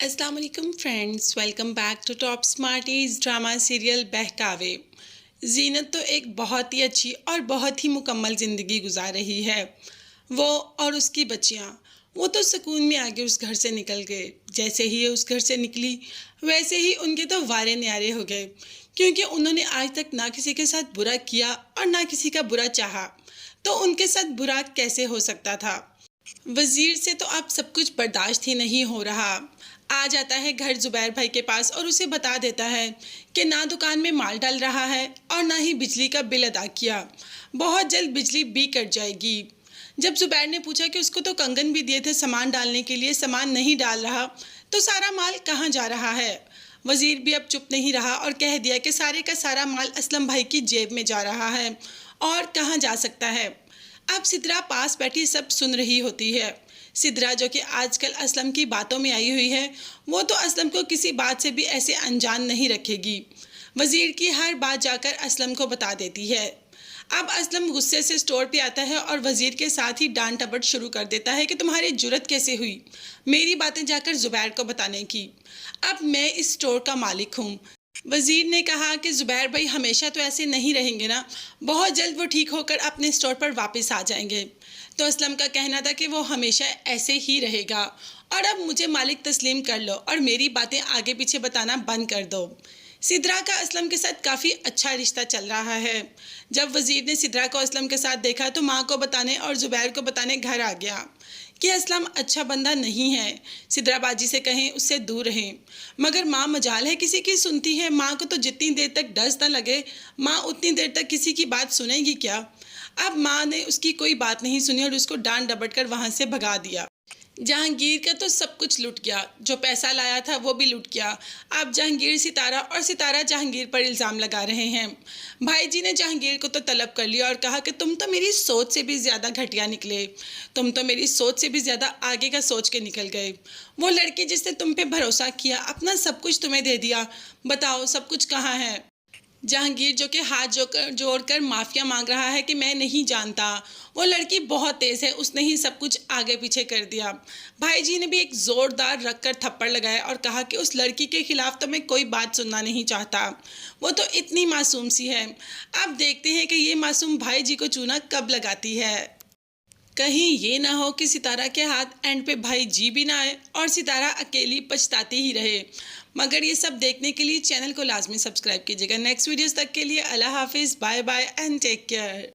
अस्सलाम वालेकुम friends, welcome back to top smarties drama serial Behkaave. Zeenat तो एक बहुत ही अच्छी और बहुत ही मुकम्मल ज़िंदगी गुजार रही है। वो और उसकी बच्चियाँ, वो तो सुकून में आगे उस घर से निकल गए। जैसे ही ये उस घर से निकली, वैसे ही उनके तो वारे न्यारे हो गए, क्योंकि उन्होंने आज तक ना किसी के साथ बुरा किया और ना किसी का बुरा चाहा। तो उनके साथ बुरा कैसे हो सकता था। वजीर से तो अब सब कुछ बर्दाश्त ही नहीं हो रहा। आ जाता है घर जुबैर भाई के पास और उसे बता देता है कि ना दुकान में माल डाल रहा है और ना ही बिजली का बिल अदा किया। बहुत जल्द बिजली भी कट जाएगी। जब जुबैर ने पूछा कि उसको तो कंगन भी दिए थे सामान डालने के लिए, सामान नहीं डाल रहा, तो सारा माल कहाँ जा रहा है। वजीर भी अब चुप नहीं रहा और कह दिया कि सारे का सारा माल असलम भाई की जेब में जा रहा है। और कहाँ जा सकता है। अब सिद्रा पास बैठी सब सुन रही होती है। सिद्रा जो कि आजकल असलम की बातों में आई हुई है, वो तो असलम को किसी बात से भी ऐसे अनजान नहीं रखेगी। वजीर की हर बात जाकर असलम को बता देती है। अब असलम गुस्से से स्टोर पे आता है और वजीर के साथ ही डांट टपट शुरू कर देता है कि तुम्हारी जुर्रत कैसे हुई मेरी बातें जाकर जुबैर को बताने की। अब मैं इस स्टोर का मालिक हूँ। वजीर ने कहा कि जुबैर भाई हमेशा तो ऐसे नहीं रहेंगे ना, बहुत जल्द वो ठीक होकर अपने स्टोर पर वापस आ जाएंगे। तो असलम का कहना था कि वो हमेशा ऐसे ही रहेगा और अब मुझे मालिक तस्लीम कर लो और मेरी बातें आगे पीछे बताना बंद कर दो। सिद्रा का असलम के साथ काफ़ी अच्छा रिश्ता चल रहा है। जब वजीर ने सिद्रा को असलम के साथ देखा तो माँ को बताने और जुबैर को बताने घर आ गया कि असलम अच्छा बंदा नहीं है, सिद्रा बाजी से कहें उससे दूर रहें। मगर माँ मजाल है किसी की सुनती है। माँ को तो जितनी देर तक डर न लगे, माँ उतनी देर तक किसी की बात सुनेगी क्या। अब माँ ने उसकी कोई बात नहीं सुनी और उसको डांट डपट कर वहाँ से भगा दिया। जहांगीर का तो सब कुछ लुट गया, जो पैसा लाया था वो भी लुट गया। अब जहांगीर सितारा और सितारा जहांगीर पर इल्ज़ाम लगा रहे हैं। भाई जी ने जहांगीर को तो तलब कर लिया और कहा कि तुम तो मेरी सोच से भी ज़्यादा घटिया निकले, तुम तो मेरी सोच से भी ज़्यादा आगे का सोच के निकल गए। वो लड़की जिसने तुम पे भरोसा किया, अपना सब कुछ तुम्हें दे दिया, बताओ सब कुछ कहाँ है। जहांगीर जो कि हाथ जोड़कर माफ़िया मांग रहा है कि मैं नहीं जानता। वो लड़की बहुत तेज़ है, उसने ही सब कुछ आगे पीछे कर दिया। भाई जी ने भी एक ज़ोरदार रखकर थप्पड़ लगाया और कहा कि उस लड़की के खिलाफ तो मैं कोई बात सुनना नहीं चाहता, वो तो इतनी मासूम सी है। अब देखते हैं कि ये मासूम भाई जी को चूना कब लगाती है। कहीं ये ना हो कि सितारा के हाथ एंड पे भाई जी भी ना आए और सितारा अकेली पछताती ही रहे। मगर ये सब देखने के लिए चैनल को लाजमी सब्सक्राइब कीजिएगा। नेक्स्ट वीडियोस तक के लिए अल्लाह हाफिज़, bye bye and take care.